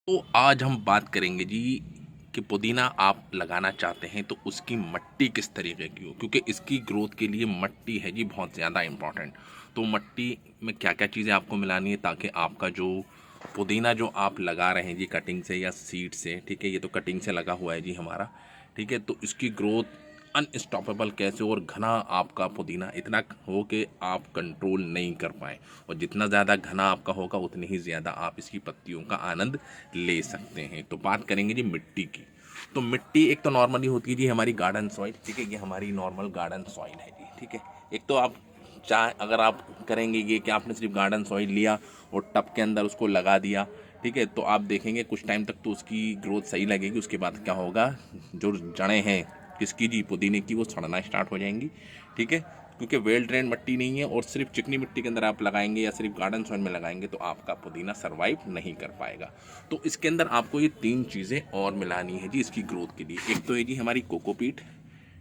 तो आज हम बात करेंगे जी कि पुदीना आप लगाना चाहते हैं तो उसकी मिट्टी किस तरीके की हो, क्योंकि इसकी ग्रोथ के लिए मिट्टी है जी बहुत ज़्यादा इम्पॉर्टेंट। तो मिट्टी में क्या क्या चीज़ें आपको मिलानी है ताकि आपका जो पुदीना जो आप लगा रहे हैं जी कटिंग से या सीड से, ठीक है, ये तो कटिंग से लगा हुआ है जी हमारा, ठीक है, तो इसकी ग्रोथ अनस्टॉपेबल कैसे और घना आपका पुदीना इतना हो कि आप कंट्रोल नहीं कर पाए, और जितना ज़्यादा घना आपका होगा उतनी ही ज़्यादा आप इसकी पत्तियों का आनंद ले सकते हैं। तो बात करेंगे जी मिट्टी की। तो मिट्टी एक तो नॉर्मली होती है जी हमारी गार्डन सॉइल, ठीक है, ये हमारी नॉर्मल गार्डन सॉइल है जी, ठीक है। एक तो आप चाहे अगर आप करेंगे ये कि आपने सिर्फ गार्डन सॉइल लिया और टब के अंदर उसको लगा दिया, ठीक है, तो आप देखेंगे कुछ टाइम तक तो उसकी ग्रोथ सही लगेगी। उसके बाद क्या होगा, जो जड़ें हैं किसकी जी पुदीने की, वो सड़ना स्टार्ट हो जाएंगी, ठीक है, क्योंकि वेल ड्रेन मिट्टी नहीं है। और सिर्फ चिकनी मिट्टी के अंदर आप लगाएंगे या सिर्फ गार्डन सॉइल में लगाएंगे तो आपका पुदीना सर्वाइव नहीं कर पाएगा। तो इसके अंदर आपको ये 3 चीज़ें और मिलानी है जी इसकी ग्रोथ के लिए। एक तो है जी हमारी कोकोपीट,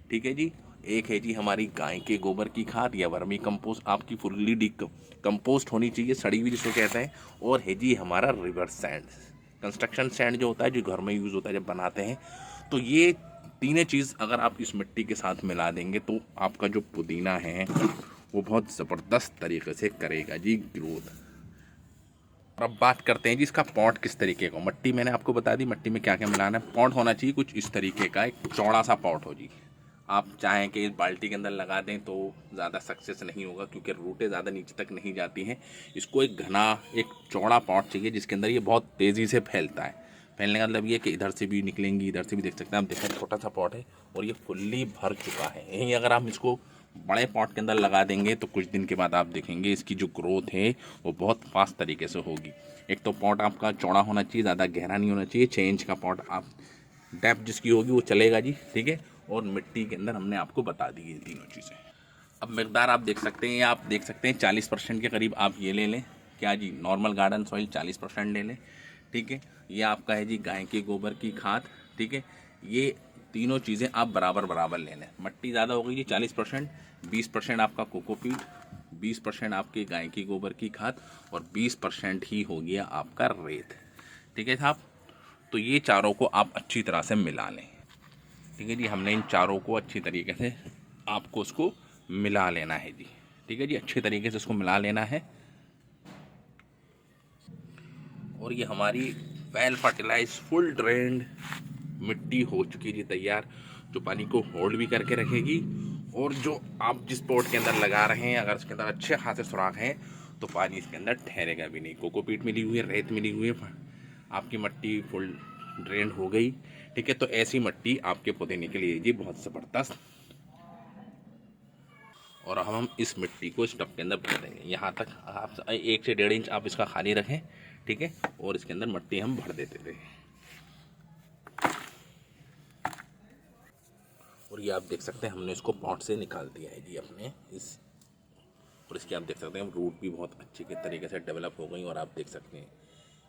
ठीक है जी। एक है जी हमारी गाय के गोबर की खाद या वर्मी कंपोस्ट आपकी फुल्ली डी कंपोस्ट होनी चाहिए, सड़ी हुई जिसको कहते हैं। और है जी हमारा रिवर सैंड, कंस्ट्रक्शन सैंड जो होता है जो घर में यूज़ होता है जब बनाते हैं। तो ये तीनों चीज़ अगर आप इस मिट्टी के साथ मिला देंगे तो आपका जो पुदीना है वो बहुत ज़बरदस्त तरीके से करेगा जी ग्रोथ। और अब बात करते हैं जी इसका पॉट किस तरीके का। मिट्टी मैंने आपको बता दी, मिट्टी में क्या क्या मिलाना है। पॉट होना चाहिए कुछ इस तरीके का, एक चौड़ा सा पॉट हो जी। आप चाहें कि इस बाल्टी के अंदर लगा दें तो ज़्यादा सक्सेस नहीं होगा, क्योंकि रूटें ज़्यादा नीचे तक नहीं जाती हैं। इसको एक घना एक चौड़ा पॉट चाहिए जिसके अंदर ये बहुत तेज़ी से फैलता है। फैलने का मतलब ये कि इधर से भी निकलेंगी, इधर से भी देख सकते हैं आप। देखें छोटा सा पॉट है और ये फुल्ली भर चुका है। यही अगर आप इसको बड़े पॉट के अंदर लगा देंगे तो कुछ दिन के बाद आप देखेंगे इसकी जो ग्रोथ है वो बहुत फास्ट तरीके से होगी। एक तो पॉट आपका चौड़ा होना चाहिए, ज़्यादा गहरा नहीं होना चाहिए। 6 इंच का पॉट आप डेप्थ जिसकी होगी वो चलेगा जी, ठीक है। और मिट्टी के अंदर हमने आपको बता दी ये तीनों चीज़ें। अब मकदार आप देख सकते हैं, आप देख सकते हैं 40% के करीब आप ये ले लें, क्या जी, नॉर्मल गार्डन सॉइल 40% ले लें, ठीक है। ये आपका है जी गाय के गोबर की खाद, ठीक है। ये तीनों चीज़ें आप बराबर बराबर ले लें। मिट्टी ज़्यादा हो गई जी 40%, 20% आपका कोकोपीट, 20% आपके गाय की गोबर की खाद और 20% ही हो गया आपका रेत, ठीक है साहब। तो ये चारों को आप अच्छी तरह से मिला लें, ठीक है जी। हमने इन चारों को अच्छी तरीके से आपको उसको मिला लेना है जी, ठीक है जी, अच्छे तरीके से इसको मिला लेना है। और ये हमारी वेल फर्टिलाइज फुल ड्रेन्ड मिट्टी हो चुकी जी तैयार, जो पानी को होल्ड भी करके रखेगी। और जो आप जिस पॉट के अंदर लगा रहे हैं अगर इसके अंदर अच्छे खासे सुराख हैं तो पानी इसके अंदर ठहरेगा भी नहीं। कोकोपीट मिली हुई है, रेत मिली हुई है, आपकी मिट्टी फुल ड्रेन हो गई, ठीक है। तो ऐसी मिट्टी आपके पुदीने के लिए जी बहुत ज़बरदस्त। और हम इस मिट्टी को इस टब के अंदर भर देंगे। यहाँ तक आप 1 से 1.5 इंच आप इसका खाली रखें, ठीक है। और इसके अंदर मिट्टी हम भर देते थे। और ये आप देख सकते हैं हमने इसको पॉट से निकाल दिया है जी अपने इस। और इसके आप देख सकते हैं रूट भी बहुत अच्छे के तरीके से डेवलप हो गई। और आप देख सकते हैं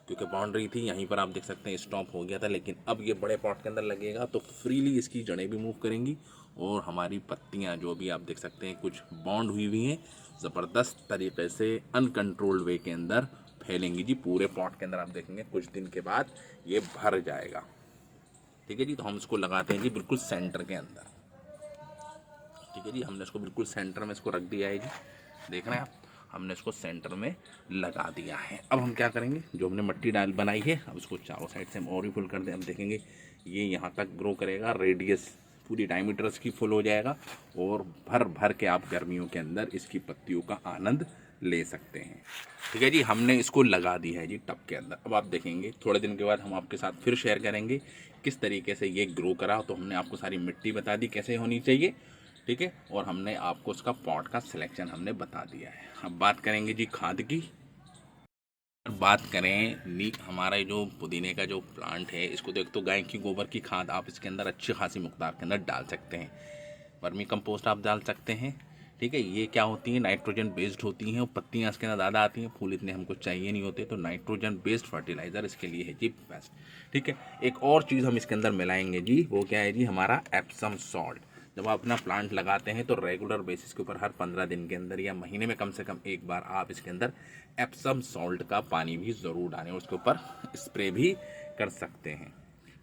क्योंकि बाउंड्री थी यहीं पर आप देख सकते हैं स्टॉप हो गया था, लेकिन अब ये बड़े पॉट के अंदर लगेगा तो फ्रीली इसकी जड़ें भी मूव करेंगी। और हमारी पत्तियां जो भी आप देख सकते हैं कुछ बॉन्ड हुई हुई हैं, ज़बरदस्त तरीके से अनकंट्रोल्ड वे के अंदर फैलेंगी जी पूरे पॉट के अंदर। आप देखेंगे कुछ दिन के बाद ये भर जाएगा, ठीक है जी। तो हम इसको लगाते हैं जी बिल्कुल सेंटर के अंदर, ठीक है जी। हमने इसको बिल्कुल सेंटर में इसको रख दिया है जी, देख रहे हैं आप, हमने इसको सेंटर में लगा दिया है। अब हम क्या करेंगे, जो हमने मिट्टी डाल बनाई है अब इसको चारों साइड से हम और भी फुल कर दें। अब देखेंगे ये यहाँ तक ग्रो करेगा, रेडियस पूरी डायमीटर इसकी फुल हो जाएगा। और भर भर के आप गर्मियों के अंदर इसकी पत्तियों का आनंद ले सकते हैं, ठीक है जी। हमने इसको लगा दी है जी टब के अंदर। अब आप देखेंगे थोड़े दिन के बाद हम आपके साथ फिर शेयर करेंगे किस तरीके से ये ग्रो करा। तो हमने आपको सारी मिट्टी बता दी कैसे होनी चाहिए, ठीक है। और हमने आपको उसका पॉट का सिलेक्शन हमने बता दिया है। अब बात करेंगे जी खाद की। बात करें नी हमारा जो पुदीने का जो प्लांट है इसको देख तो गाय की गोबर की खाद आप इसके अंदर अच्छी खासी मकदार के अंदर डाल सकते हैं। वर्मी कंपोस्ट आप डाल सकते हैं, ठीक है। ये क्या होती है, नाइट्रोजन बेस्ड होती हैं और पत्तियाँ इसके अंदर ज़्यादा आती हैं, फूल इतने हमको चाहिए नहीं होते। तो नाइट्रोजन बेस्ड फर्टिलाइज़र इसके लिए है जी बेस्ट, ठीक है। एक और चीज़ हम इसके अंदर मिलाएंगे जी, वो क्या है जी, हमारा एप्सम सॉल्ट। जब आप अपना प्लांट लगाते हैं तो रेगुलर बेसिस के ऊपर हर 15 दिन के अंदर या महीने में कम से कम एक बार आप इसके अंदर एप्सम सॉल्ट का पानी भी ज़रूर डालें और उसके ऊपर स्प्रे भी कर सकते हैं।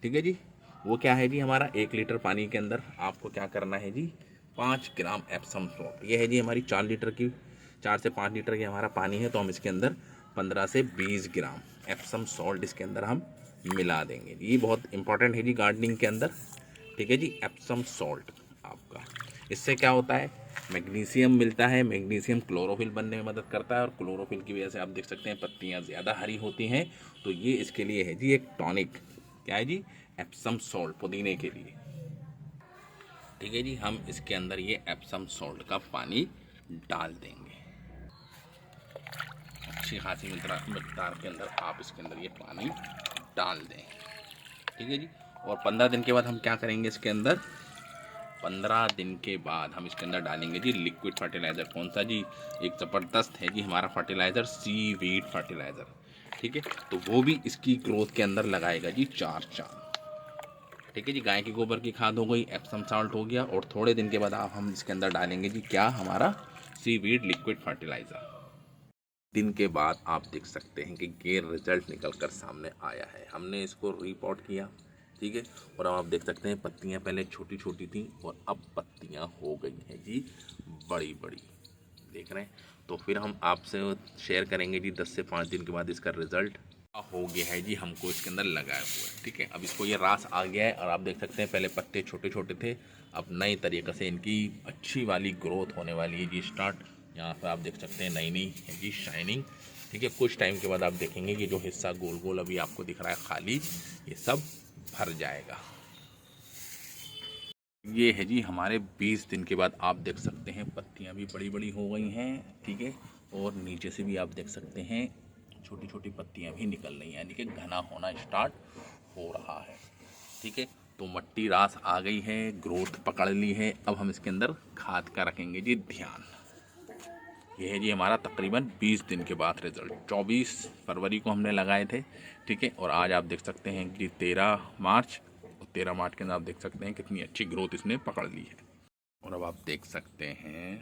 ठीक है जी। वो क्या है जी, हमारा 1 लीटर पानी के अंदर आपको क्या करना है जी, 5 ग्राम एप्सम सॉल्ट। ये है जी हमारी 4 से 5 लीटर की हमारा पानी है, तो हम इसके अंदर 15 से 20 ग्राम एप्सम सॉल्ट इसके अंदर हम मिला देंगे। ये बहुत इंपॉर्टेंट है जी गार्डनिंग के अंदर। ठीक है जी, एप्सम सॉल्ट आपका, इससे क्या होता है, मैग्नीशियम मिलता है। मैग्नीशियम क्लोरोफिल बनने में मदद करता है, और क्लोरोफिल की वजह से आप देख सकते हैं पत्तियां ज़्यादा हरी होती हैं। तो ये इसके लिए है जी एक टॉनिक। क्या है जी, एप्सम सॉल्ट पुदीने के लिए। ठीक है जी, हम इसके अंदर ये एप्सम सॉल्ट का पानी डाल देंगे। अच्छी खासी मिकदार के अंदर आप इसके अंदर ये पानी डाल दें। ठीक है जी। और 15 दिन के बाद हम क्या करेंगे, इसके अंदर 15 दिन के बाद हम इसके अंदर डालेंगे जी लिक्विड फर्टिलाइज़र। कौन सा जी, एक ज़बरदस्त है जी हमारा फर्टिलाइज़र, सीवीड फर्टिलाइज़र। ठीक है, तो वो भी इसकी ग्रोथ के अंदर लगाएगा जी 4 चांद। ठीक है जी, गाय के गोबर की खाद हो गई, एप्सम सॉल्ट हो गया, और थोड़े दिन के बाद हम इसके अंदर डालेंगे जी क्या, हमारा सीवीड लिक्विड फर्टिलाइज़र। दिन के बाद आप देख सकते हैं कि ये रिजल्ट निकल कर सामने आया है। हमने इसको रिपोर्ट किया। ठीक है, और अब आप देख सकते हैं पत्तियां पहले छोटी छोटी थी और अब पत्तियां हो गई हैं जी बड़ी बड़ी, देख रहे हैं। तो फिर हम आपसे शेयर करेंगे जी 10 से 5 दिन के बाद इसका रिजल्ट हो गया है जी, हमको इसके अंदर लगाया हुआ है। ठीक है, अब इसको ये रास आ गया है, और आप देख सकते हैं पहले पत्ते छोटे छोटे थे, अब नए तरीके से इनकी अच्छी वाली ग्रोथ होने वाली है जी स्टार्ट। यहाँ पर आप देख सकते हैं नई नई है जी शाइनिंग। ठीक है, कुछ टाइम के बाद आप देखेंगे कि जो हिस्सा गोल गोल अभी आपको दिख रहा है खाली, ये सब भर जाएगा। ये है जी हमारे 20 दिन के बाद, आप देख सकते हैं पत्तियां भी बड़ी बड़ी हो गई हैं। ठीक है, और नीचे से भी आप देख सकते हैं छोटी छोटी पत्तियां भी निकल रही हैं, यानी कि घना होना स्टार्ट हो रहा है। ठीक है, तो मट्टी रास आ गई है, ग्रोथ पकड़ ली है। अब हम इसके अंदर खाद का रखेंगे जी ध्यान। ये है जी हमारा तकरीबन 20 दिन के बाद रिजल्ट। 24 फरवरी को हमने लगाए थे। ठीक है, और आज आप देख सकते हैं कि 13 मार्च, 13 मार्च के अंदर आप देख सकते हैं कितनी अच्छी ग्रोथ इसने पकड़ ली है। और अब आप देख सकते हैं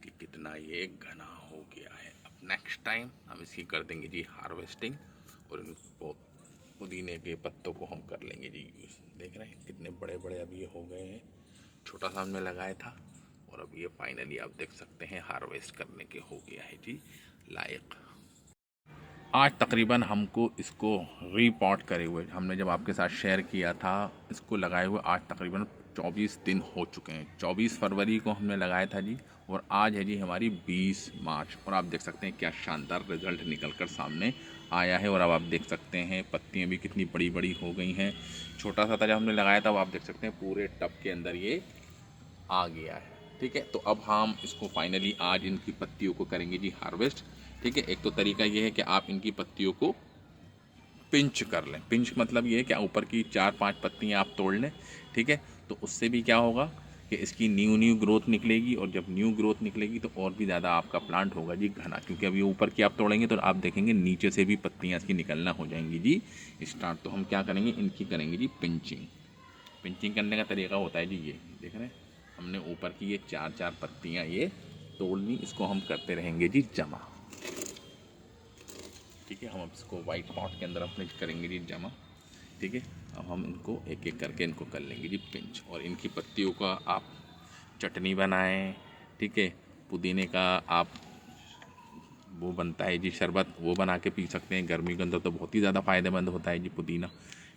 कि कितना ये घना हो गया है। अब नेक्स्ट टाइम हम इसकी कर देंगे जी हार्वेस्टिंग, और इनको पुदीने के पत्तों को हम कर लेंगे जी यूज़। देख रहे हैं कितने बड़े बड़े अब ये हो गए हैं। छोटा सा हमने लगाया था, और अब ये फाइनली आप देख सकते हैं हार्वेस्ट करने के हो गया है जी लायक। आज तकरीबन हमको इसको रीपॉट करे हुए, हमने जब आपके साथ शेयर किया था इसको लगाए हुए, आज तकरीबन 24 दिन हो चुके हैं। 24 फरवरी को हमने लगाया था जी, और आज है जी हमारी 20 मार्च, और आप देख सकते हैं क्या शानदार रिजल्ट निकल कर सामने आया है। और अब आप देख सकते हैं पत्तियां भी कितनी बड़ी बड़ी हो गई हैं। छोटा सा था जब हमने लगाया था, अब आप देख सकते हैं पूरे टब के अंदर ये आ गया है। ठीक है, तो अब हम इसको फाइनली आज इनकी पत्तियों को करेंगे जी हार्वेस्ट। ठीक है, एक तो तरीका ये है कि आप इनकी पत्तियों को पिंच कर लें। पिंच मतलब ये है कि ऊपर की 4-5 पत्तियां आप तोड़ लें। ठीक है, तो उससे भी क्या होगा कि इसकी न्यू ग्रोथ निकलेगी, और जब न्यू ग्रोथ निकलेगी तो और भी ज़्यादा आपका प्लांट होगा जी घना, क्योंकि अभी ऊपर की आप तोड़ेंगे तो आप देखेंगे नीचे से भी पत्तियाँ इसकी निकलना हो जाएंगी जी स्टार्ट। तो हम क्या करेंगे, इनकी करेंगे जी पिंचिंग। पिंचिंग करने का तरीका होता है जी ये, देख रहे हैं हमने ऊपर की ये 4-4 पत्तियाँ ये तोड़ ली, इसको हम करते रहेंगे जी जमा। ठीक है, हम अब इसको वाइट पॉट के अंदर अपने करेंगे जी जमा। ठीक है, अब हम इनको एक एक करके इनको कर लेंगे जी पिंच, और इनकी पत्तियों का आप चटनी बनाएं। ठीक है, पुदीने का आप वो बनता है जी शरबत, वो बना के पी सकते हैं। गर्मी के अंदर तो बहुत ही ज़्यादा फ़ायदेमंद होता है जी पुदीना।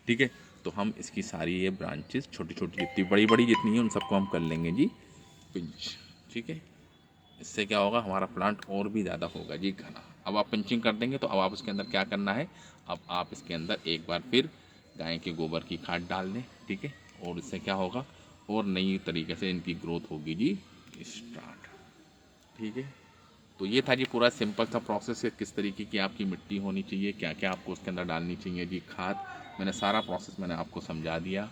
ठीक है, तो हम इसकी सारी ये ब्रांचेस छोटी छोटी जितनी बड़ी बड़ी जितनी है उन सबको हम कर लेंगे जी पिंच। ठीक है, इससे क्या होगा, हमारा प्लांट और भी ज़्यादा होगा जी घना। अब आप पिंचिंग कर देंगे तो अब आप उसके अंदर क्या करना है, अब आप इसके अंदर एक बार फिर गाय के गोबर की खाद डाल दें। ठीक है, और इससे क्या होगा, और नई तरीके से इनकी ग्रोथ होगी जी स्टार्ट। ठीक है, तो ये था जी पूरा सिंपल सा प्रोसेस है, किस तरीके की आपकी मिट्टी होनी चाहिए, क्या क्या आपको उसके अंदर डालनी चाहिए जी खाद। मैंने सारा प्रोसेस मैंने आपको समझा दिया।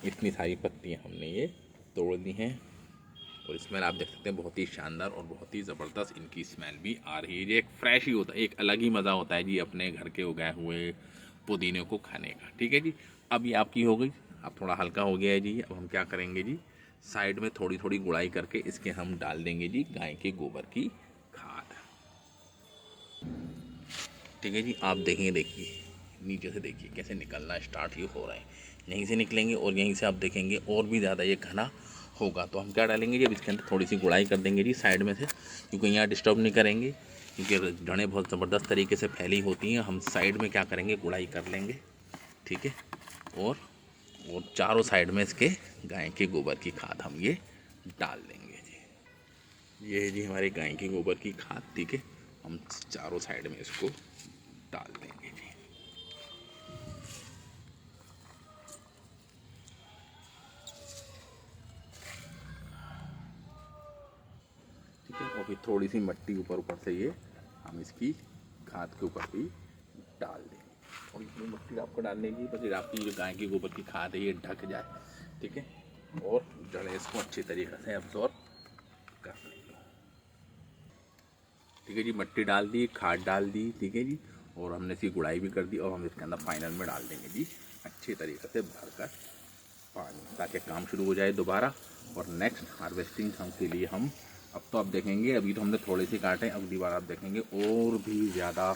इतनी सारी पत्तियाँ हमने ये तोड़ दी हैं, और स्मेल आप देख सकते हैं बहुत ही शानदार और बहुत ही ज़बरदस्त इनकी स्मेल भी आ रही है जी। एक फ्रेश ही होता है, एक अलग ही मज़ा होता है जी अपने घर के उगाए हुए पुदीने को खाने का। ठीक है जी, अब ये आपकी हो गई, अब थोड़ा हल्का हो गया है जी। अब हम क्या करेंगे जी, साइड में थोड़ी थोड़ी गुड़ाई करके इसके हम डाल देंगे जी गाय के गोबर की खाद। ठीक है जी, आप देखेंगे, देखिए नीचे से देखिए कैसे निकलना स्टार्ट ये हो रहा है, यहीं से निकलेंगे और यहीं से आप देखेंगे और भी ज़्यादा ये घना होगा। तो हम क्या डालेंगे जी, अब इसके अंदर थोड़ी सी गुड़ाई कर देंगे जी साइड में से, क्योंकि यहाँ डिस्टर्ब नहीं करेंगे, क्योंकि जड़ें बहुत ज़बरदस्त तरीके से फैली होती हैं। हम साइड में क्या करेंगे, गुड़ाई कर लेंगे, ठीक है। और चारों साइड में इसके गाय के गोबर की खाद हम ये डाल देंगे जी। ये है जी हमारी गाय की गोबर की खाद, ठीक है। हम चारों साइड में इसको डाल देंगे जी। ठीक है, और फिर थोड़ी सी मट्टी ऊपर से ये हम इसकी खाद के ऊपर भी डाल देंगे। और इतनी मट्टी आपको डालने की बस आपकी जो गाय की गोबर की खाद है ये ढक जाए, ठीक है। और जड़ें इसको अच्छी तरीके से अब्जॉर्ब कर लेंगे, ठीक है जी। मट्टी डाल दी, खाद डाल दी, ठीक है जी। और हमने इसकी गुड़ाई भी कर दी, और हम इसके अंदर फाइनल में डाल देंगे जी अच्छी तरीके से भरकर पानी, ताकि काम शुरू हो जाए दोबारा। और नेक्स्ट हार्वेस्टिंग हम के लिए हम अब तो आप देखेंगे, अभी तो हमने थोड़े से काटे, अगली बार आप देखेंगे और भी ज़्यादा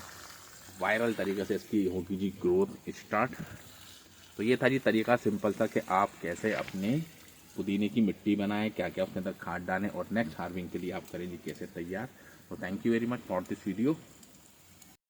वायरल तरीके से इसकी होगी जी ग्रोथ स्टार्ट। तो ये था जी तरीका सिंपल सा कि आप कैसे अपने पुदीने की मिट्टी बनाएं, क्या क्या उसके अंदर खाद डालें, और नेक्स्ट हार्विंग के लिए आप करें जी कैसे तैयार। तो thank you very much for this video.